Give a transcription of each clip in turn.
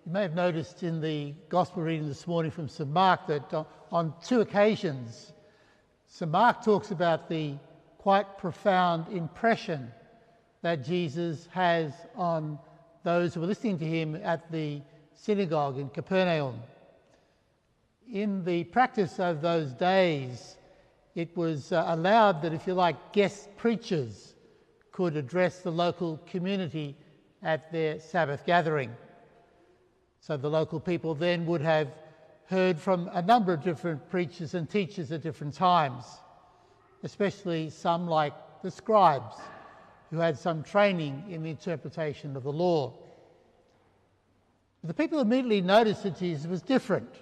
You may have noticed in the Gospel reading this morning from St Mark that on two occasions, St Mark talks about the quite profound impression that Jesus has on those who were listening to him at the synagogue in Capernaum. In the practice of those days, it was allowed that, if you like, guest preachers could address the local community at their Sabbath gathering. So the local people then would have heard from a number of different preachers and teachers at different times, especially some like the scribes, who had some training in the interpretation of the law. The people immediately noticed that Jesus was different.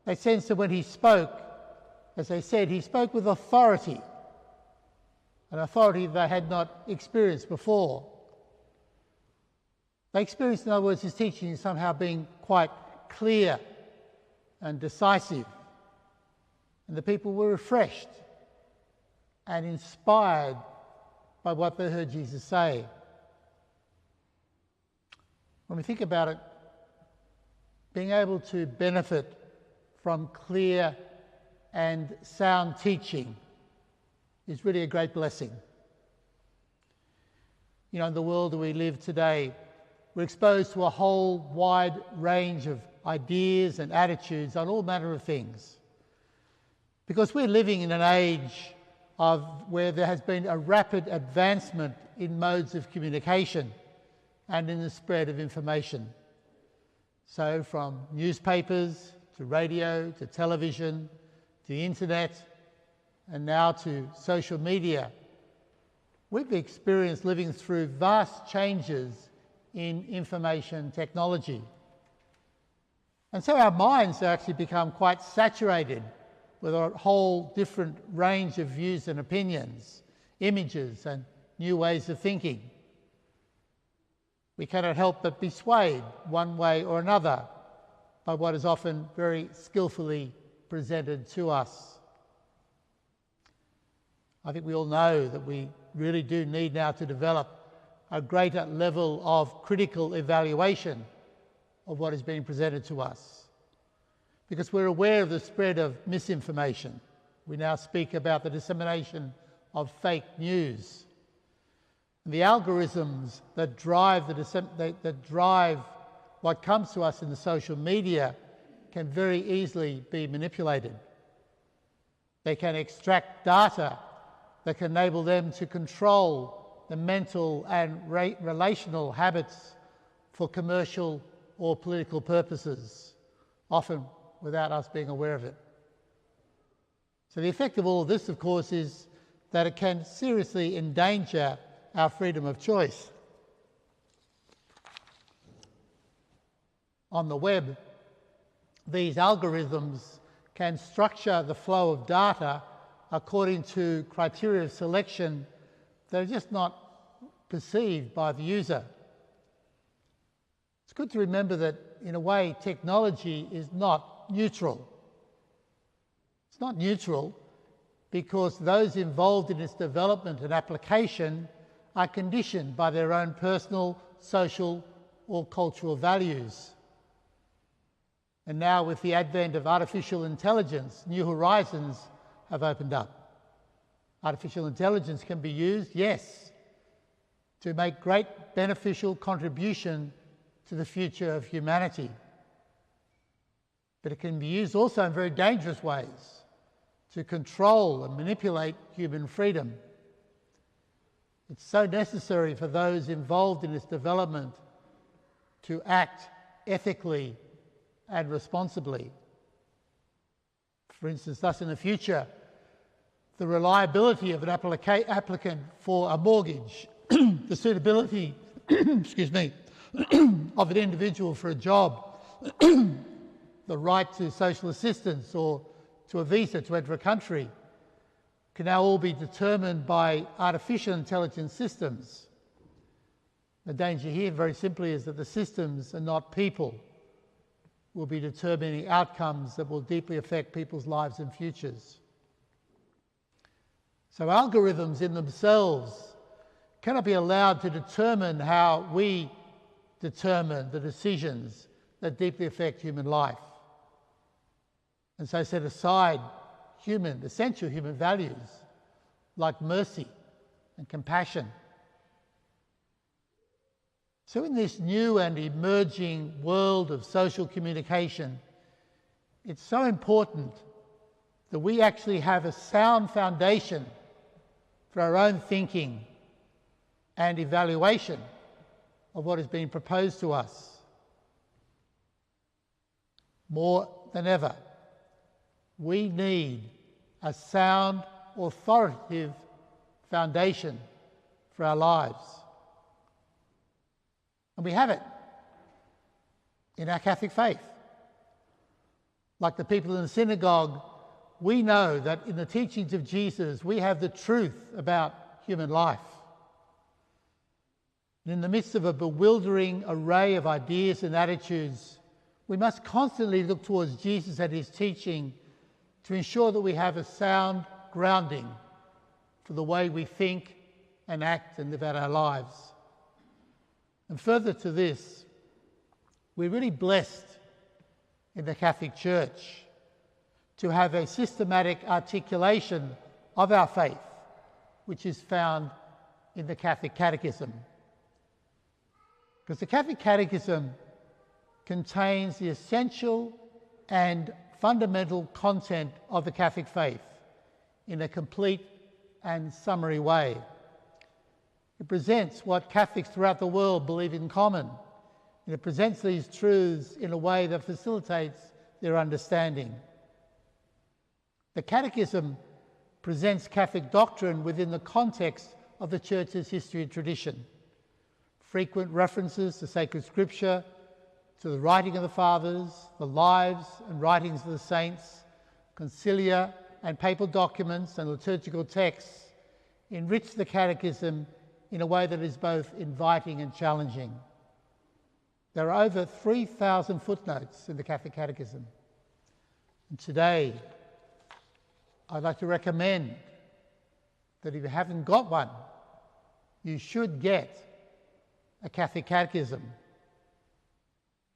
They sensed that when he spoke, as they said, he spoke with authority, an authority they had not experienced before. They experienced, in other words, his teaching somehow being quite clear and decisive. And the people were refreshed and inspired by what they heard Jesus say. When we think about it, being able to benefit from clear and sound teaching is really a great blessing. You know, in the world that we live today, we're exposed to a whole wide range of ideas and attitudes on all manner of things. Because we're living in an age where there has been a rapid advancement in modes of communication and in the spread of information. So from newspapers to radio to television to the internet and now to social media, we've experienced living through vast changes in information technology. And so our minds have actually become quite saturated with a whole different range of views and opinions, images and new ways of thinking. We cannot help but be swayed one way or another by what is often very skillfully presented to us. I think we all know that we really do need now to develop a greater level of critical evaluation of what is being presented to us, because we're aware of the spread of misinformation. We now speak about the dissemination of fake news. And the algorithms that drive what comes to us in the social media can very easily be manipulated. They can extract data that can enable them to control the mental and relational habits for commercial or political purposes, often without us being aware of it. So the effect of all of this, of course, is that it can seriously endanger our freedom of choice. On the web, these algorithms can structure the flow of data according to criteria of selection that are just not perceived by the user. It's good to remember that, in a way, technology is not neutral. It's not neutral because those involved in its development and application are conditioned by their own personal, social, or cultural values. And now, with the advent of artificial intelligence, new horizons have opened up. Artificial intelligence can be used, yes, to make great beneficial contribution to the future of humanity. But it can be used also in very dangerous ways to control and manipulate human freedom. It's so necessary for those involved in its development to act ethically and responsibly. For instance, thus in the future, the reliability of an applicant for a mortgage, the suitability of an individual for a job, the right to social assistance or to a visa to enter a country, can now all be determined by artificial intelligence systems. The danger here, very simply, is that the systems and not people will be determining outcomes that will deeply affect people's lives and futures. So algorithms in themselves cannot be allowed to determine how we determine the decisions that deeply affect human life. And so set aside essential human values like mercy and compassion. So in this new and emerging world of social communication, it's so important that we actually have a sound foundation for our own thinking and evaluation of what is being proposed to us. More than ever, we need a sound, authoritative foundation for our lives. And we have it in our Catholic faith. Like the people in the synagogue, we know that in the teachings of Jesus, we have the truth about human life. And in the midst of a bewildering array of ideas and attitudes, we must constantly look towards Jesus and his teaching to ensure that we have a sound grounding for the way we think and act and live out our lives. And further to this, we're really blessed in the Catholic Church to have a systematic articulation of our faith, which is found in the Catholic Catechism. Because the Catholic Catechism contains the essential and fundamental content of the Catholic faith in a complete and summary way. It presents what Catholics throughout the world believe in common, and it presents these truths in a way that facilitates their understanding. The Catechism presents Catholic doctrine within the context of the Church's history and tradition. Frequent references to sacred scripture, to the writing of the Fathers, the lives and writings of the saints, concilia and papal documents and liturgical texts enrich the Catechism in a way that is both inviting and challenging. There are over 3,000 footnotes in the Catholic Catechism. And today, I'd like to recommend that if you haven't got one, you should get a Catholic Catechism.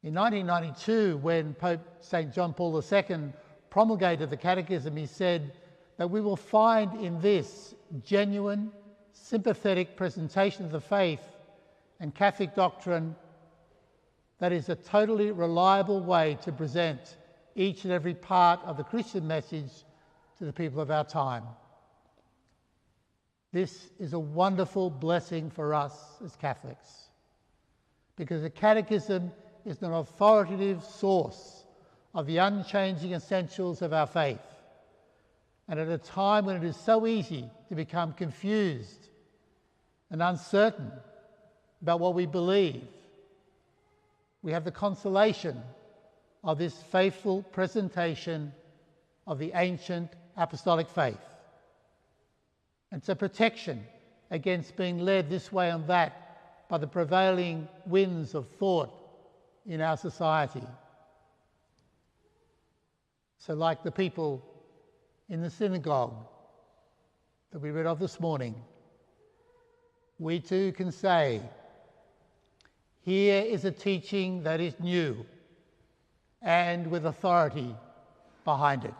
In 1992, when Pope St. John Paul II promulgated the Catechism, he said that we will find in this genuine, sympathetic presentation of the faith and Catholic doctrine that is a totally reliable way to present each and every part of the Christian message to the people of our time. This is a wonderful blessing for us as Catholics, because the Catechism is an authoritative source of the unchanging essentials of our faith. And at a time when it is so easy to become confused and uncertain about what we believe, we have the consolation of this faithful presentation of the ancient apostolic faith. And it's a protection against being led this way and that by the prevailing winds of thought in our society. So like the people in the synagogue that we read of this morning, we too can say, here is a teaching that is new and with authority behind it.